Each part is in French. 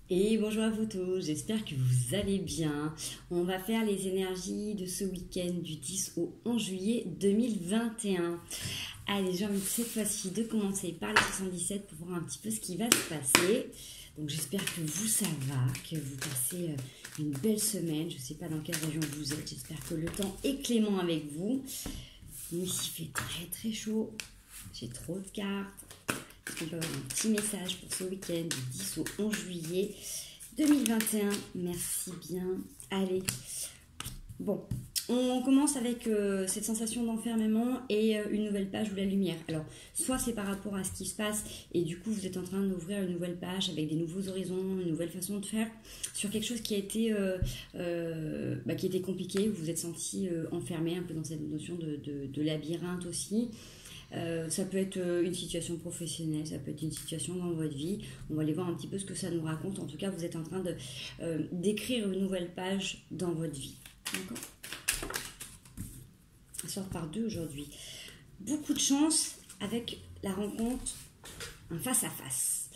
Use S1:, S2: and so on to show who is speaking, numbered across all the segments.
S1: Et bonjour à vous tous, j'espère que vous allez bien. On va faire les énergies de ce week-end du 10 au 11 juillet 2021. Allez, j'ai envie cette fois-ci de commencer par les 77 pour voir un petit peu ce qui va se passer. Donc j'espère que vous ça va, que vous passez une belle semaine. Je ne sais pas dans quelle région vous êtes, j'espère que le temps est clément avec vous. Mais il fait très très chaud, j'ai trop de cartes. On peut avoir un petit message pour ce week-end du 10 au 11 juillet 2021. Merci bien. Allez. Bon, on commence avec cette sensation d'enfermement et une nouvelle page ou la lumière. Alors, soit c'est par rapport à ce qui se passe et du coup vous êtes en train d'ouvrir une nouvelle page avec des nouveaux horizons, une nouvelle façon de faire sur quelque chose qui a été qui était compliqué. Vous vous êtes senti enfermé un peu dans cette notion de labyrinthe aussi. Ça peut être une situation professionnelle, ça peut être une situation dans votre vie. On va aller voir un petit peu ce que ça nous raconte. En tout cas, vous êtes en train d'écrire une nouvelle page dans votre vie. D'accord ? On sort par deux aujourd'hui. Beaucoup de chance avec la rencontre, un face-à-face.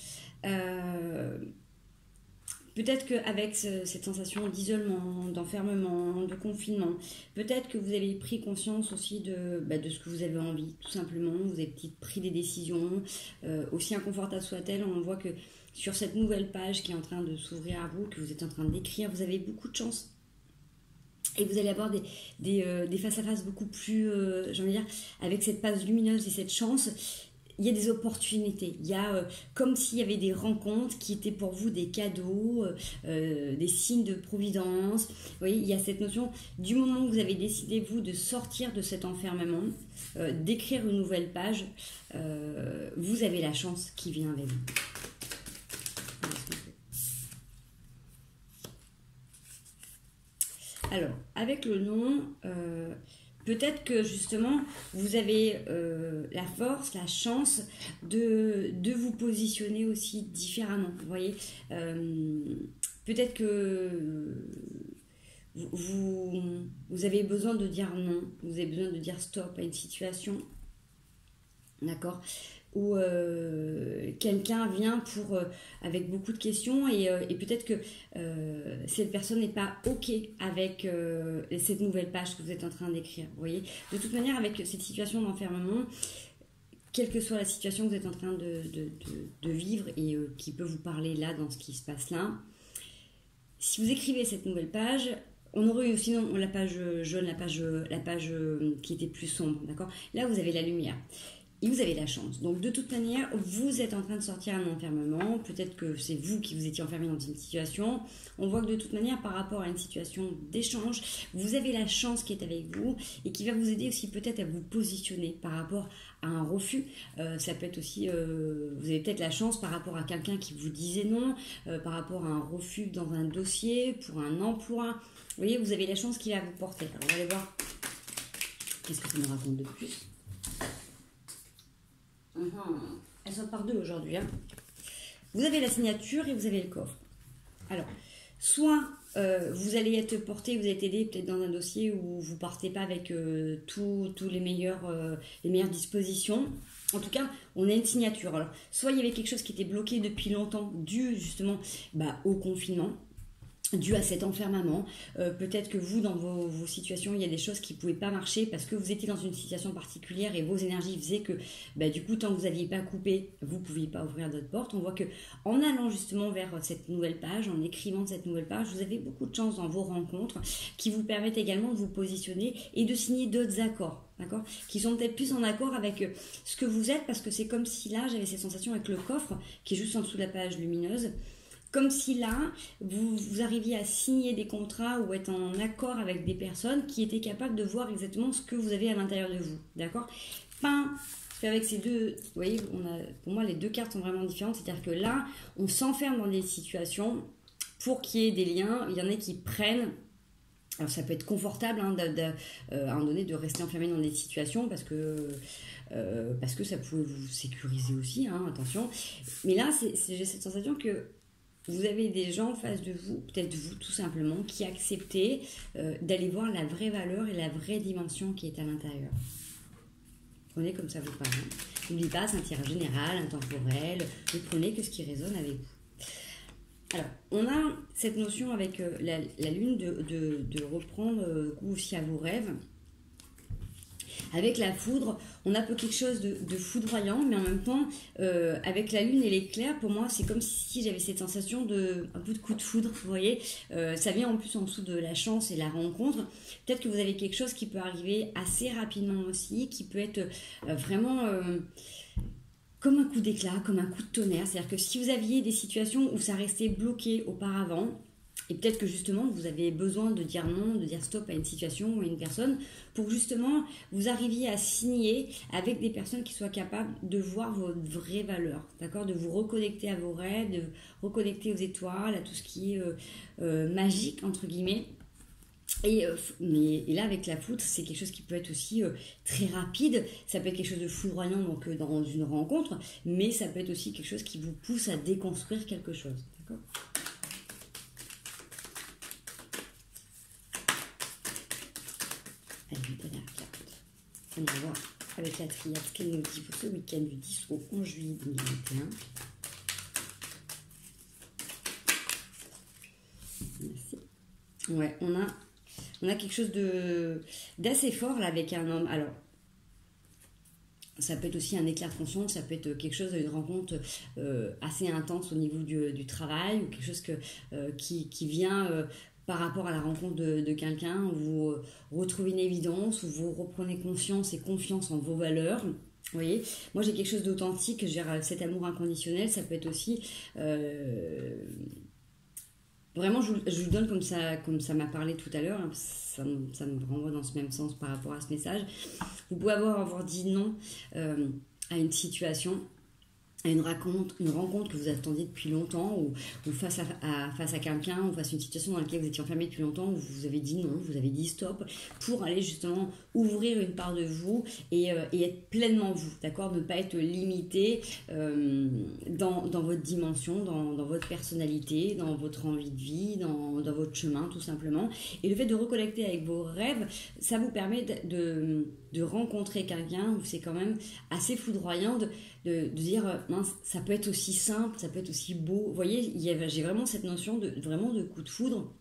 S1: Peut-être qu'avec cette sensation d'isolement, d'enfermement, de confinement, peut-être que vous avez pris conscience aussi de ce que vous avez envie, tout simplement. Vous avez peut-être pris des décisions, aussi inconfortables soient-elles. On voit que sur cette nouvelle page qui est en train de s'ouvrir à vous, que vous êtes en train d'écrire, vous avez beaucoup de chance. Et vous allez avoir des face-à-face beaucoup plus, j'ai envie de dire, avec cette page lumineuse et cette chance. Il y a des opportunités, il y a comme s'il y avait des rencontres qui étaient pour vous des cadeaux, des signes de providence. Vous voyez, il y a cette notion, du moment où vous avez décidé, vous, de sortir de cet enfermement, d'écrire une nouvelle page, vous avez la chance qui vient avec vous. Alors, avec le nom... peut-être que justement, vous avez la force, la chance de vous positionner aussi différemment. Vous voyez, peut-être que vous avez besoin de dire non, vous avez besoin de dire stop à une situation, d'accord ? Où quelqu'un vient avec beaucoup de questions et peut-être que cette personne n'est pas OK avec cette nouvelle page que vous êtes en train d'écrire. Vous voyez, de toute manière, avec cette situation d'enfermement, quelle que soit la situation que vous êtes en train de vivre et qui peut vous parler là dans ce qui se passe là, si vous écrivez cette nouvelle page, on aurait eu sinon la page jaune, la page qui était plus sombre, d'accord ? Là, vous avez la lumière. Et vous avez la chance. Donc, de toute manière, vous êtes en train de sortir un enfermement. Peut-être que c'est vous qui vous étiez enfermé dans une situation. On voit que de toute manière, par rapport à une situation d'échange, vous avez la chance qui est avec vous et qui va vous aider aussi peut-être à vous positionner par rapport à un refus. Ça peut être aussi, vous avez peut-être la chance par rapport à quelqu'un qui vous disait non, par rapport à un refus dans un dossier, pour un emploi. Vous voyez, vous avez la chance qui va vous porter. Alors, on va aller voir qu'est-ce que ça nous raconte de plus. Elles sont par deux aujourd'hui. Hein. Vous avez la signature et vous avez le coffre. Alors, soit vous allez être porté, vous êtes aidé peut-être dans un dossier où vous ne partez pas avec tous les meilleures dispositions. En tout cas, on a une signature. Alors, soit il y avait quelque chose qui était bloqué depuis longtemps, dû justement au confinement, dû à cet enfermement. Peut-être que vous, dans vos situations, il y a des choses qui ne pouvaient pas marcher parce que vous étiez dans une situation particulière et vos énergies faisaient que, du coup, tant que vous n'aviez pas coupé, vous ne pouviez pas ouvrir d'autres portes. On voit que en allant justement vers cette nouvelle page, en écrivant cette nouvelle page, vous avez beaucoup de chance dans vos rencontres qui vous permettent également de vous positionner et de signer d'autres accords. D'accord ? Qui sont peut-être plus en accord avec ce que vous êtes, parce que c'est comme si là, j'avais cette sensation avec le coffre qui est juste en dessous de la page lumineuse. Comme si là, vous arriviez à signer des contrats ou être en accord avec des personnes qui étaient capables de voir exactement ce que vous avez à l'intérieur de vous. D'accord ? Avec ces deux, vous voyez, pour moi, les deux cartes sont vraiment différentes. C'est-à-dire que là, on s'enferme dans des situations pour qu'il y ait des liens. Il y en a qui prennent. Alors, ça peut être confortable à un moment donné de rester enfermé dans des situations parce que ça pouvait vous sécuriser aussi, hein, attention. Mais là, j'ai cette sensation que vous avez des gens en face de vous, peut-être vous tout simplement, qui acceptez d'aller voir la vraie valeur et la vraie dimension qui est à l'intérieur. Prenez comme ça vous parle. N'oubliez pas, c'est un tirage général, intemporel. Ne prenez que ce qui résonne avec vous. Alors, on a cette notion avec la lune de reprendre goût aussi à vos rêves. Avec la foudre, on a peu quelque chose de foudroyant, mais en même temps, avec la lune et l'éclair, pour moi, c'est comme si j'avais cette sensation un peu de coup de foudre, vous voyez. Ça vient en plus en dessous de la chance et la rencontre. Peut-être que vous avez quelque chose qui peut arriver assez rapidement aussi, qui peut être vraiment comme un coup d'éclat, comme un coup de tonnerre. C'est-à-dire que si vous aviez des situations où ça restait bloqué auparavant, et peut-être que justement vous avez besoin de dire non, de dire stop à une situation ou à une personne pour justement vous arriviez à signer avec des personnes qui soient capables de voir votre vraie valeur, d'accord, de vous reconnecter à vos rêves, de vous reconnecter aux étoiles, à tout ce qui est magique entre guillemets. Et là, avec la foudre, c'est quelque chose qui peut être aussi très rapide. Ça peut être quelque chose de foudroyant donc, dans une rencontre, mais ça peut être aussi quelque chose qui vous pousse à déconstruire quelque chose. D'accord ? Allez, une dernière carte. On va voir avec la triade ce qu'elle nous dit pour ce week-end du 10 au 11 juillet 2021. Merci. Ouais, on a quelque chose d'assez fort là avec un homme. Alors, ça peut être aussi un éclair de conscience, ça peut être quelque chose, une rencontre assez intense au niveau du travail, ou quelque chose qui vient par rapport à la rencontre de quelqu'un, où vous retrouvez une évidence, où vous reprenez conscience et confiance en vos valeurs. Vous voyez, moi j'ai quelque chose d'authentique, cet amour inconditionnel, ça peut être aussi... Vraiment, je vous donne comme ça m'a parlé tout à l'heure, hein, ça me renvoie dans ce même sens par rapport à ce message. Vous pouvez avoir dit non à une situation, à une rencontre que vous attendiez depuis longtemps, ou face à quelqu'un, ou face à une situation dans laquelle vous étiez enfermé depuis longtemps, où vous avez dit non, vous avez dit stop, pour aller justement ouvrir une part de vous et être pleinement vous, d'accord, ne pas être limité dans votre dimension, dans votre personnalité, dans votre envie de vie, dans votre chemin tout simplement. Et le fait de reconnecter avec vos rêves, ça vous permet de rencontrer quelqu'un où c'est quand même assez foudroyant de dire mince, ça peut être aussi simple, ça peut être aussi beau. Vous voyez, j'ai vraiment cette notion de coup de foudre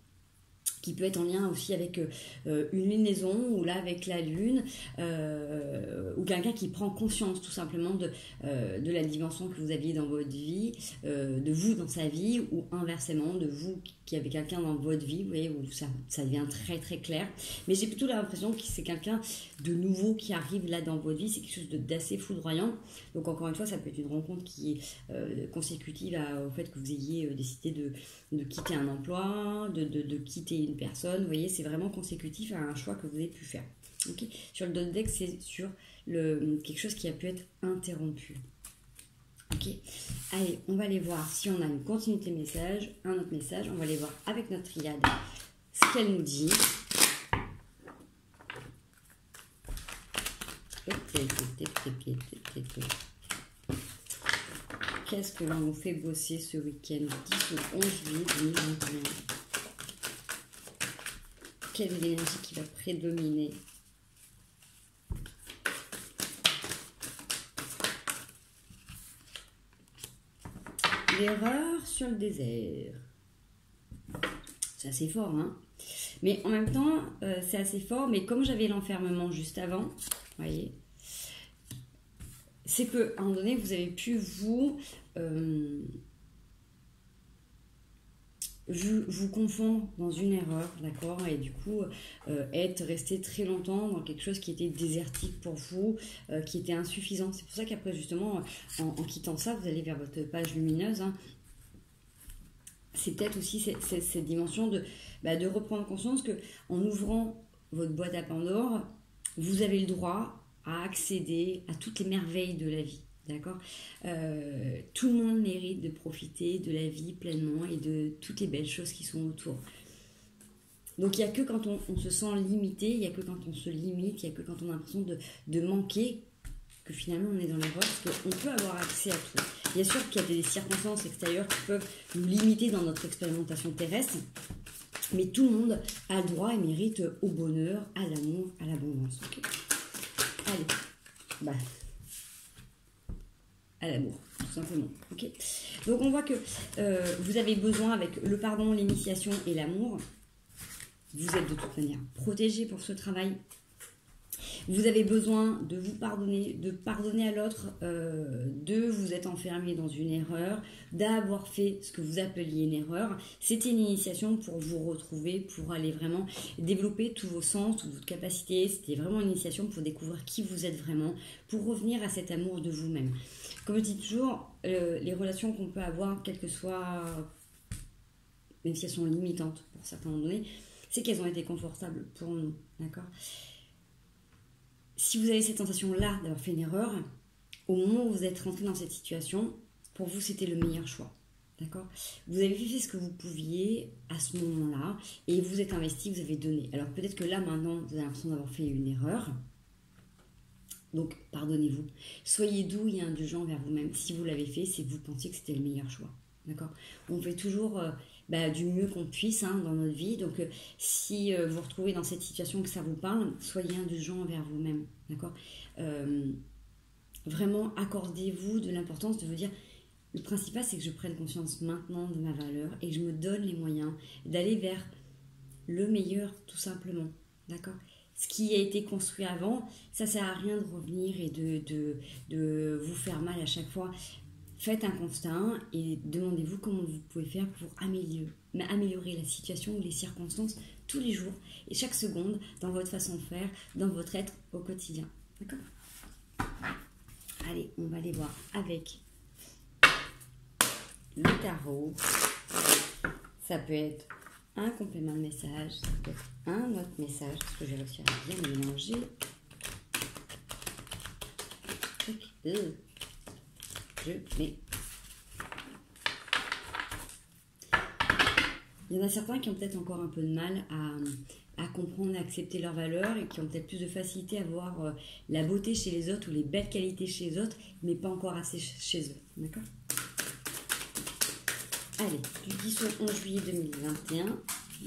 S1: qui peut être en lien aussi avec une lunaison, ou là avec la lune, ou quelqu'un qui prend conscience tout simplement de la dimension que vous aviez dans votre vie, de vous dans sa vie, ou inversement de vous qui avez quelqu'un dans votre vie, vous voyez, où ça devient très très clair. Mais j'ai plutôt l'impression que c'est quelqu'un de nouveau qui arrive là dans votre vie, c'est quelque chose d'assez foudroyant. Donc encore une fois, ça peut être une rencontre qui est consécutive au fait que vous ayez décidé de quitter un emploi, de quitter une personne. Vous voyez, c'est vraiment consécutif à un choix que vous avez pu faire. Okay, sur le dos de deck, c'est sur quelque chose qui a pu être interrompu. Ok, allez, on va aller voir si on a une continuité message, un autre message. On va aller voir avec notre triade ce qu'elle nous dit. Qu'est-ce que l'on nous fait bosser ce week-end 10 au 11 juillet 2021? Quelle est l'énergie qui va prédominer? L'erreur sur le désert. C'est assez fort, hein? Mais en même temps, c'est assez fort, mais comme j'avais l'enfermement juste avant, vous voyez, c'est qu'à un moment donné, vous avez pu vous confondre dans une erreur, d'accord, et du coup être resté très longtemps dans quelque chose qui était désertique pour vous, qui était insuffisant. C'est pour ça qu'après justement en quittant ça, vous allez vers votre page lumineuse, hein. C'est peut-être aussi cette dimension de reprendre conscience que en ouvrant votre boîte à Pandore, vous avez le droit à accéder à toutes les merveilles de la vie. D'accord, tout le monde mérite de profiter de la vie pleinement et de toutes les belles choses qui sont autour. Donc il n'y a que quand on se sent limité, il n'y a que quand on se limite, il n'y a que quand on a l'impression de manquer, que finalement on est dans l'erreur, parce qu'on peut avoir accès à tout. Bien sûr qu'il y a des circonstances extérieures qui peuvent nous limiter dans notre expérimentation terrestre, mais tout le monde a le droit et mérite au bonheur, à l'amour, à l'abondance. Okay, allez, à l'amour. tout simplement. Ok. Donc on voit que vous avez besoin, avec le pardon, l'initiation et l'amour, vous êtes de toute manière protégé pour ce travail. Vous avez besoin de vous pardonner, de pardonner à l'autre, de vous être enfermé dans une erreur, d'avoir fait ce que vous appeliez une erreur. C'était une initiation pour vous retrouver, pour aller vraiment développer tous vos sens, toutes vos capacités. C'était vraiment une initiation pour découvrir qui vous êtes vraiment, pour revenir à cet amour de vous-même. Comme je dis toujours, les relations qu'on peut avoir, quelles que soient, même si elles sont limitantes pour certains moments donnés, c'est qu'elles ont été confortables pour nous, d'accord ? Si vous avez cette sensation-là d'avoir fait une erreur, au moment où vous êtes rentré dans cette situation, pour vous, c'était le meilleur choix. D'accord ? Vous avez fait ce que vous pouviez à ce moment-là et vous êtes investi, vous avez donné. Alors peut-être que là, maintenant, vous avez l'impression d'avoir fait une erreur. Donc, pardonnez-vous. Soyez doux et indulgent vers vous-même. Si vous l'avez fait, c'est que vous pensiez que c'était le meilleur choix. D'accord ? On fait toujours du mieux qu'on puisse dans notre vie. Donc, si vous vous retrouvez dans cette situation que ça vous parle, soyez indulgent envers vous-même. D'accord ? Vraiment, accordez-vous de l'importance de vous dire, le principal, c'est que je prenne conscience maintenant de ma valeur et que je me donne les moyens d'aller vers le meilleur, tout simplement. D'accord ? Ce qui a été construit avant, ça ne sert à rien de revenir et de vous faire mal à chaque fois. Faites un constat et demandez-vous comment vous pouvez faire pour améliorer la situation ou les circonstances tous les jours et chaque seconde dans votre façon de faire, dans votre être au quotidien. D'accord ? Allez, on va aller voir avec le tarot. Ça peut être un complément de message, ça peut être un autre message, parce que j'ai réussi à bien mélanger. Je mets. Il y en a certains qui ont peut-être encore un peu de mal à comprendre, à accepter leurs valeurs et qui ont peut-être plus de facilité à voir la beauté chez les autres ou les belles qualités chez les autres, mais pas encore assez chez eux. D'accord ? Allez, du 10 au 11 juillet 2021.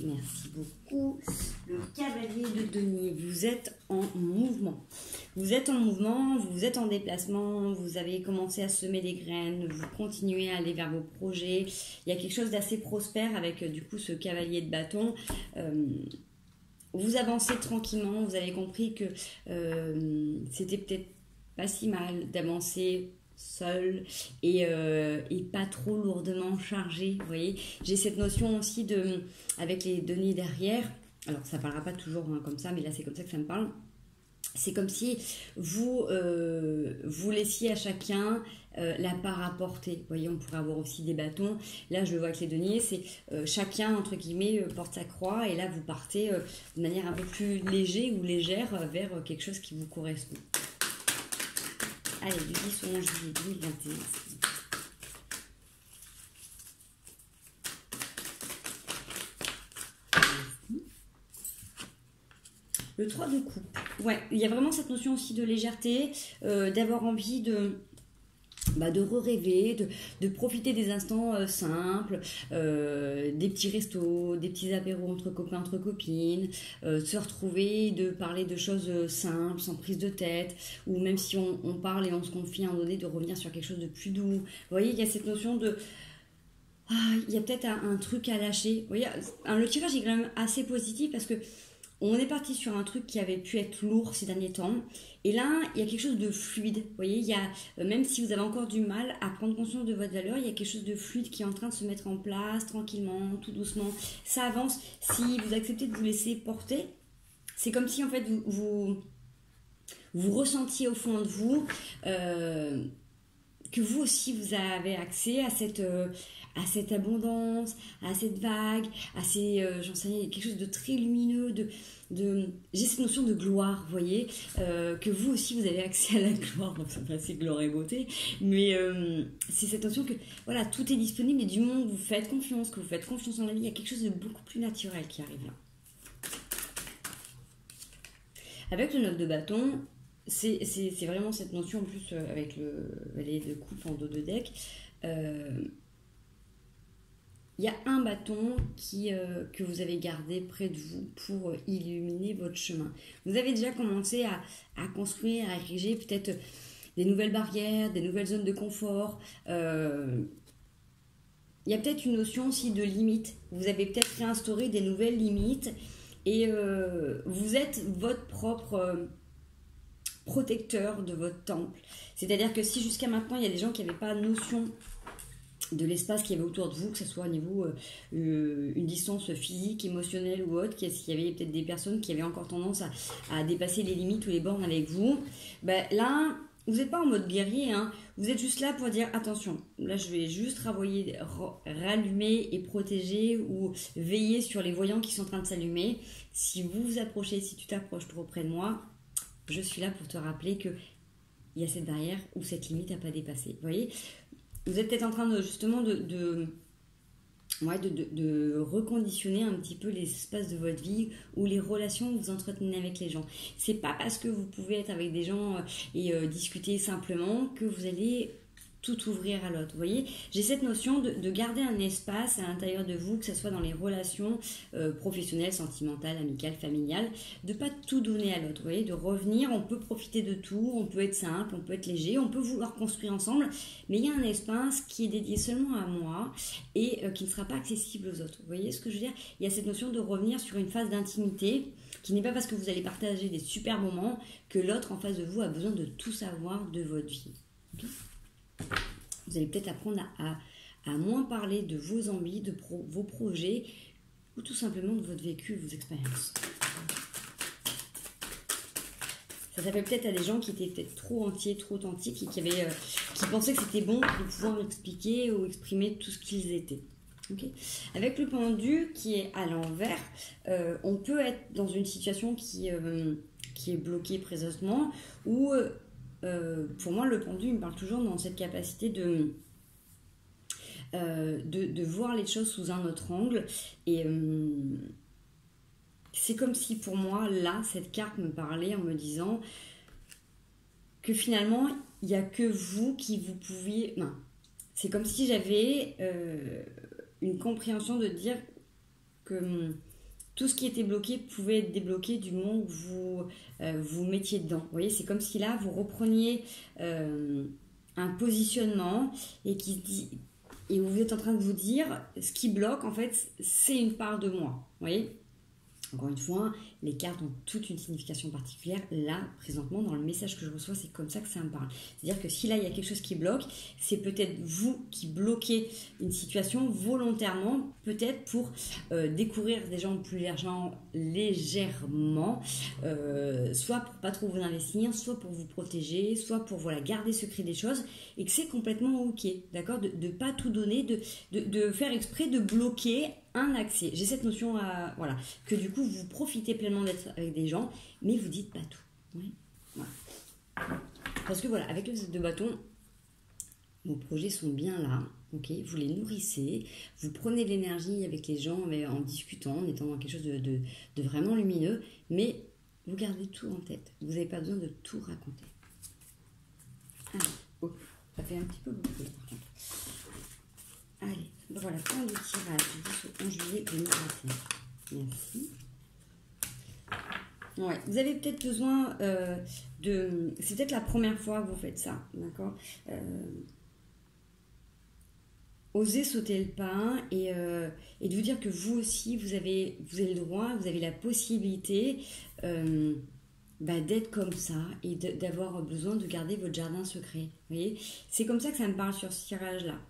S1: Merci beaucoup. Le cavalier de denier, vous êtes en mouvement. Vous êtes en mouvement, vous êtes en déplacement, vous avez commencé à semer des graines, vous continuez à aller vers vos projets. Il y a quelque chose d'assez prospère avec du coup ce cavalier de bâton. Vous avancez tranquillement, vous avez compris que c'était peut-être pas si mal d'avancer seul et pas trop lourdement chargé. Vous voyez, j'ai cette notion aussi avec les deniers derrière. Alors ça parlera pas toujours comme ça, mais là c'est comme ça que ça me parle. C'est comme si vous laissiez à chacun la part à porter. Vous voyez, on pourrait avoir aussi des bâtons. Là, je le vois avec les deniers, c'est chacun, entre guillemets, porte sa croix. Et là, vous partez de manière un peu plus légère ou légère vers quelque chose qui vous correspond. Allez, du 10 au 11 juillet 2021. Le 3 de coupe. Ouais, il y a vraiment cette notion aussi de légèreté, d'avoir envie de rêver, de profiter des instants simples, des petits restos, des petits apéros entre copains, entre copines, de se retrouver, de parler de choses simples, sans prise de tête, ou même si on parle et on se confie à un moment donné, de revenir sur quelque chose de plus doux. Vous voyez, il y a cette notion de... il y a peut-être un truc à lâcher. Vous voyez, le tirage est quand même assez positif parce que on est parti sur un truc qui avait pu être lourd ces derniers temps. Et là, il y a quelque chose de fluide. Vous voyez, il y a, même si vous avez encore du mal à prendre conscience de votre valeur, il y a quelque chose de fluide qui est en train de se mettre en place, tranquillement, tout doucement. Ça avance. Si vous acceptez de vous laisser porter, c'est comme si en fait vous ressentiez au fond de vous que vous aussi vous avez accès à cette abondance, à cette vague, à j'en sais rien, quelque chose de très lumineux, j'ai cette notion de gloire, vous voyez, que vous aussi vous avez accès à la gloire, donc c'est gloire et beauté, mais c'est cette notion que voilà, tout est disponible et du moment où vous faites confiance, que vous faites confiance en la vie, il y a quelque chose de beaucoup plus naturel qui arrive là. Avec le 9 de bâton, c'est vraiment cette notion en plus avec le valet de coupe en dos de deck. Il y a un bâton que vous avez gardé près de vous pour illuminer votre chemin. Vous avez déjà commencé à construire, à ériger peut-être des nouvelles barrières, des nouvelles zones de confort. Il y a peut-être une notion aussi de limite. Vous avez peut-être réinstauré des nouvelles limites et vous êtes votre propre protecteur de votre temple. C'est-à-dire que si jusqu'à maintenant, il y a des gens qui n'avaient pas notion de l'espace qu'il y avait autour de vous, que ce soit au niveau une distance physique, émotionnelle ou autre, qu'il y avait peut-être des personnes qui avaient encore tendance à dépasser les limites ou les bornes avec vous, ben là, vous n'êtes pas en mode guerrier, hein. Vous êtes juste là pour dire attention, là je vais juste rallumer et protéger ou veiller sur les voyants qui sont en train de s'allumer. Si vous vous approchez, si tu t'approches trop près de moi, je suis là pour te rappeler qu'il y a cette barrière ou cette limite à pas dépasser. Vous voyez, vous êtes peut-être en train de justement de reconditionner un petit peu l'espace de votre vie ou les relations que vous entretenez avec les gens. C'est pas parce que vous pouvez être avec des gens et discuter simplement que vous allez tout ouvrir à l'autre. Vous voyez, j'ai cette notion de garder un espace à l'intérieur de vous, que ce soit dans les relations professionnelles, sentimentales, amicales, familiales, de pas tout donner à l'autre. Vous voyez, de revenir, on peut profiter de tout, on peut être simple, on peut être léger, on peut vouloir construire ensemble, mais il y a un espace qui est dédié seulement à moi et qui ne sera pas accessible aux autres. Vous voyez ce que je veux dire? Il y a cette notion de revenir sur une phase d'intimité qui n'est pas parce que vous allez partager des super moments que l'autre en face de vous a besoin de tout savoir de votre vie. Okay? Vous allez peut-être apprendre à moins parler de vos envies, de vos projets ou tout simplement de votre vécu, vos expériences. Ça s'appelle peut-être à des gens qui étaient peut-être trop entiers, trop authentiques et qui pensaient que c'était bon de pouvoir expliquer ou exprimer tout ce qu'ils étaient. Okay. Avec le pendu qui est à l'envers, on peut être dans une situation qui est bloquée présentement ou pour moi, le pendu, il me parle toujours dans cette capacité de voir les choses sous un autre angle. Et c'est comme si, pour moi, là, cette carte me parlait en me disant que finalement, il n'y a que vous qui vous pouviez... Non, c'est comme si j'avais une compréhension de dire que... tout ce qui était bloqué pouvait être débloqué du moment où vous vous mettiez dedans. Vous voyez, c'est comme si là, vous repreniez un positionnement et où vous êtes en train de vous dire, ce qui bloque, en fait, c'est une part de moi. Vous voyez ? Encore une fois, les cartes ont toute une signification particulière. Là, présentement, dans le message que je reçois, c'est comme ça que ça me parle. C'est-à-dire que si là, il y a quelque chose qui bloque, c'est peut-être vous qui bloquez une situation volontairement, peut-être pour découvrir des gens plus légèrement, soit pour pas trop vous investir, soit pour vous protéger, soit pour garder secret des choses, et que c'est complètement ok, d'accord, de ne pas tout donner, de faire exprès de bloquer un accès. J'ai cette notion que du coup vous profitez pleinement d'être avec des gens, mais vous dites pas tout. Oui, voilà. Parce que voilà, avec le 7 de bâton, vos projets sont bien là, ok, vous les nourrissez, vous prenez de l'énergie avec les gens en discutant, en étant dans quelque chose de vraiment lumineux, mais vous gardez tout en tête. Vous n'avez pas besoin de tout raconter. Alors, ça fait un petit peu beaucoup par contre. Allez, voilà, fin du tirage du 11 juillet 2021. Merci. Ouais, vous avez peut-être besoin c'est peut-être la première fois que vous faites ça, d'accord, osez sauter le pas et de vous dire que vous aussi, vous avez le droit, vous avez la possibilité d'être comme ça et d'avoir besoin de garder votre jardin secret. Vous voyez, c'est comme ça que ça me parle sur ce tirage-là.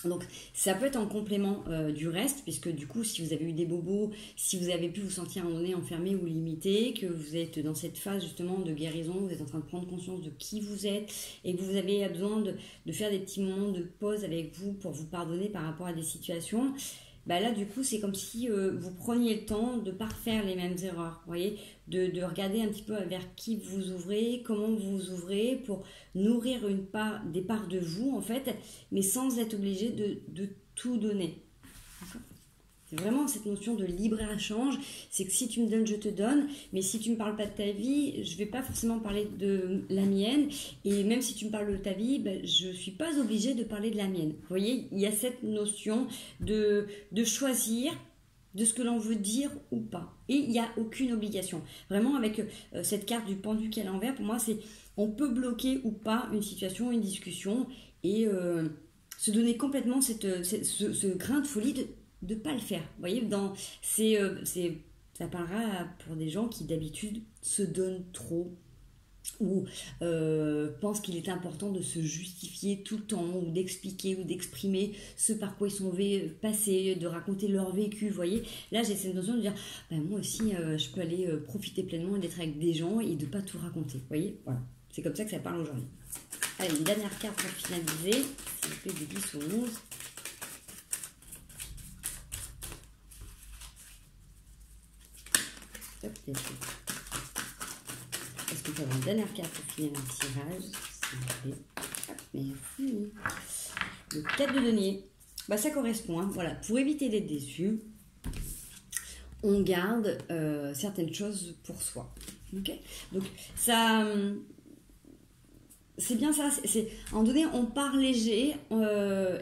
S1: Donc ça peut être en complément du reste, puisque du coup si vous avez eu des bobos, si vous avez pu vous sentir à un moment donné enfermé ou limité, que vous êtes dans cette phase justement de guérison, vous êtes en train de prendre conscience de qui vous êtes et que vous avez besoin de faire des petits moments de pause avec vous pour vous pardonner par rapport à des situations, là du coup c'est comme si vous preniez le temps de ne pas refaire les mêmes erreurs, vous voyez, de regarder un petit peu vers qui vous ouvrez, comment vous ouvrez pour nourrir des parts de vous en fait, mais sans être obligé de tout donner. D'accord ? C'est vraiment cette notion de libre-échange, c'est que si tu me donnes, je te donne, mais si tu ne me parles pas de ta vie, je ne vais pas forcément parler de la mienne, et même si tu me parles de ta vie, je ne suis pas obligée de parler de la mienne. Vous voyez, il y a cette notion de choisir de ce que l'on veut dire ou pas. Et il n'y a aucune obligation. Vraiment, avec cette carte du pendu qui est à l'envers, pour moi, c'est on peut bloquer ou pas une situation, une discussion, et se donner complètement ce grain de folie de ne pas le faire. Vous voyez, ça parlera pour des gens qui d'habitude se donnent trop ou pensent qu'il est important de se justifier tout le temps ou d'expliquer ou d'exprimer ce par quoi ils sont passés, de raconter leur vécu, vous voyez. Là, j'ai cette notion de dire, moi aussi, je peux aller profiter pleinement d'être avec des gens et de ne pas tout raconter, vous voyez. Voilà, c'est comme ça que ça parle aujourd'hui. Allez, une dernière carte pour finaliser, s'il vous plaît, de 10 ou 11. Hop, est-ce que tu as une dernière carte pour finir un tirage, s'il vous plaît. Hop, merci. Le 4 de denier. Ça correspond. Hein. Voilà. Pour éviter d'être déçu, on garde certaines choses pour soi. Okay, donc, ça... c'est bien ça, à un moment donné, on part léger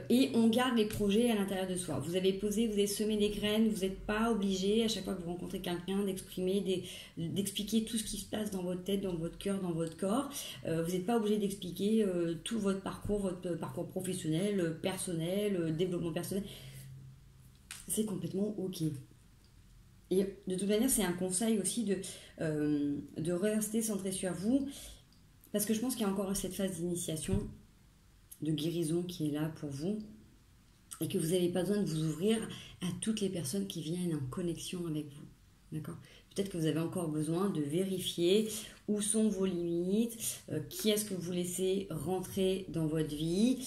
S1: et on garde les projets à l'intérieur de soi. Vous avez posé, vous avez semé des graines, vous n'êtes pas obligé, à chaque fois que vous rencontrez quelqu'un, d'exprimer, d'expliquer tout ce qui se passe dans votre tête, dans votre cœur, dans votre corps. Vous n'êtes pas obligé d'expliquer tout votre parcours professionnel, personnel, développement personnel. C'est complètement OK. Et de toute manière, c'est un conseil aussi de rester centré sur vous. Parce que je pense qu'il y a encore cette phase d'initiation, de guérison qui est là pour vous et que vous n'avez pas besoin de vous ouvrir à toutes les personnes qui viennent en connexion avec vous. D'accord ? Peut-être que vous avez encore besoin de vérifier où sont vos limites, qui est-ce que vous laissez rentrer dans votre vie,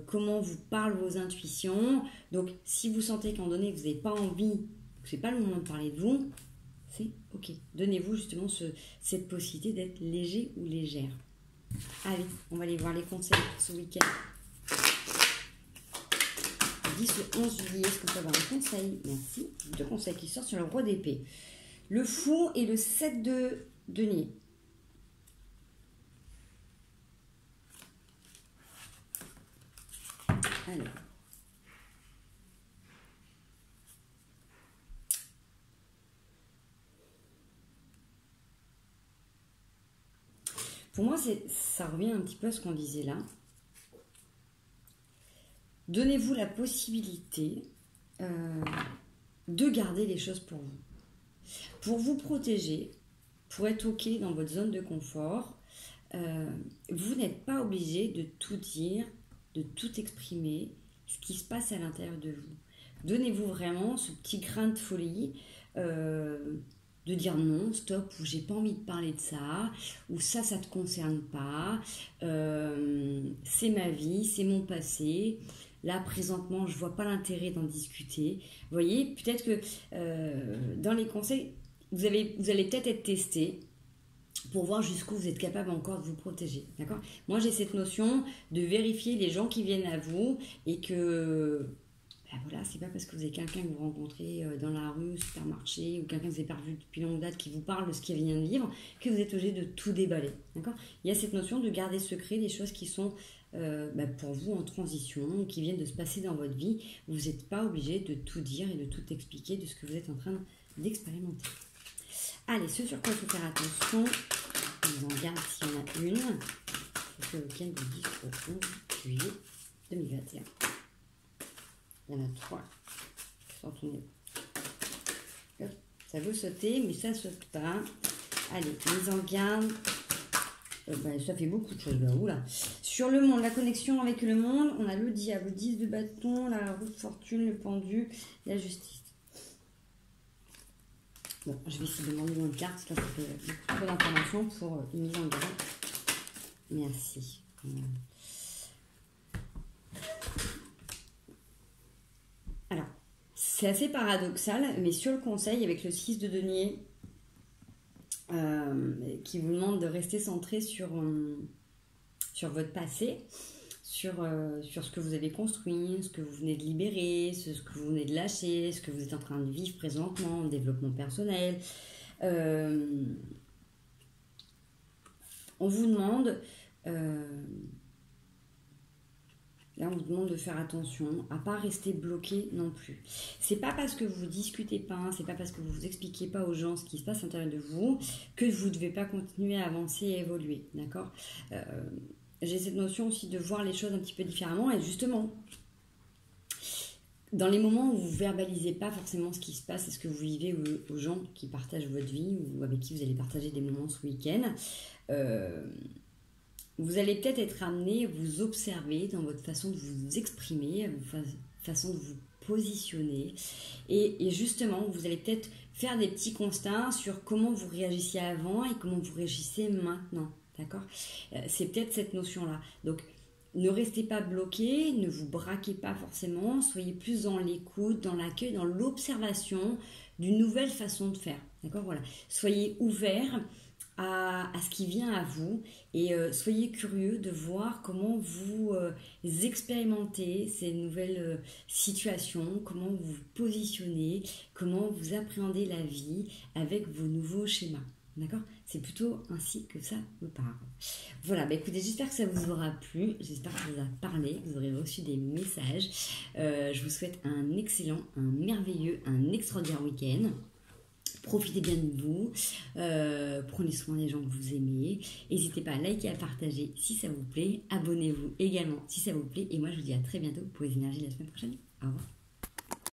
S1: comment vous parlent vos intuitions. Donc, si vous sentez qu'à un moment donné, vous n'avez pas envie, que ce n'est pas le moment de parler de vous, c'est OK. Donnez-vous justement cette possibilité d'être léger ou légère. Allez, on va aller voir les conseils pour ce week-end. 10 au 11 juillet, est-ce qu'on peut avoir un conseil? Merci. 2 conseils qui sortent sur le roi d'épée. Le fou et le 7 de denier. Alors. Pour moi, ça revient un petit peu à ce qu'on disait là. Donnez-vous la possibilité de garder les choses pour vous. Pour vous protéger, pour être OK dans votre zone de confort, vous n'êtes pas obligé de tout dire, de tout exprimer, ce qui se passe à l'intérieur de vous. Donnez-vous vraiment ce petit grain de folie de dire non, stop, ou j'ai pas envie de parler de ça, ou ça te concerne pas, c'est ma vie, c'est mon passé, là présentement je vois pas l'intérêt d'en discuter. Vous voyez, peut-être que dans les conseils, vous allez peut-être être testé pour voir jusqu'où vous êtes capable encore de vous protéger, d'accord ? Moi j'ai cette notion de vérifier les gens qui viennent à vous et que... voilà, c'est pas parce que vous avez quelqu'un que vous rencontrez dans la rue, au supermarché, ou quelqu'un que vous n'avez pas vu depuis longue date qui vous parle de ce qu'il vient de vivre, que vous êtes obligé de tout déballer. D'accord ? Il y a cette notion de garder secret des choses qui sont pour vous en transition, qui viennent de se passer dans votre vie. Vous n'êtes pas obligé de tout dire et de tout expliquer de ce que vous êtes en train d'expérimenter. Allez, ce sur quoi il faut faire attention, je en garde s'il y en a une, c'est le week-end du 10 au 11 juillet 2021. Il y en a 3 qui sont tournés. Ça veut sauter, mais ça ne saute pas. Allez, mise en garde. Ça fait beaucoup de choses là. Oula. Sur le monde, la connexion avec le monde, on a le diable, le 10 de bâton, la roue de fortune, le pendu, la justice. Bon, je vais essayer de demander moins de cartes, parce que ça fait beaucoup trop d'informations pour une mise en garde. Merci. Alors, c'est assez paradoxal, mais sur le conseil, avec le 6 de denier, qui vous demande de rester centré sur votre passé, sur ce que vous avez construit, ce que vous venez de libérer, ce que vous venez de lâcher, ce que vous êtes en train de vivre présentement, en développement personnel. On vous demande Là, on vous demande de faire attention à pas rester bloqué non plus. C'est pas parce que vous discutez pas, c'est pas parce que vous expliquez pas aux gens ce qui se passe à l'intérieur de vous que vous devez pas continuer à avancer et évoluer, d'accord. J'ai cette notion aussi de voir les choses un petit peu différemment et justement, dans les moments où vous verbalisez pas forcément ce qui se passe et ce que vous vivez aux gens qui partagent votre vie ou avec qui vous allez partager des moments ce week-end, vous allez peut-être être amené à vous observer dans votre façon de vous exprimer, votre façon de vous positionner. Et justement, vous allez peut-être faire des petits constats sur comment vous réagissiez avant et comment vous réagissez maintenant. D'accord ? C'est peut-être cette notion-là. Donc, ne restez pas bloqué, ne vous braquez pas forcément, soyez plus dans l'écoute, dans l'accueil, dans l'observation d'une nouvelle façon de faire. D'accord ? Voilà. Soyez ouvert à ce qui vient à vous et soyez curieux de voir comment vous expérimentez ces nouvelles situations, comment vous vous positionnez, comment vous appréhendez la vie avec vos nouveaux schémas. D'accord ? C'est plutôt ainsi que ça me parle. Voilà, bah écoutez, j'espère que ça vous aura plu, j'espère que ça vous a parlé, que vous aurez reçu des messages. Je vous souhaite un excellent, un merveilleux, un extraordinaire week-end. Profitez bien de vous, prenez soin des gens que vous aimez, n'hésitez pas à liker, à partager si ça vous plaît, abonnez-vous également si ça vous plaît, et moi je vous dis à très bientôt pour les énergies de la semaine prochaine. Au revoir.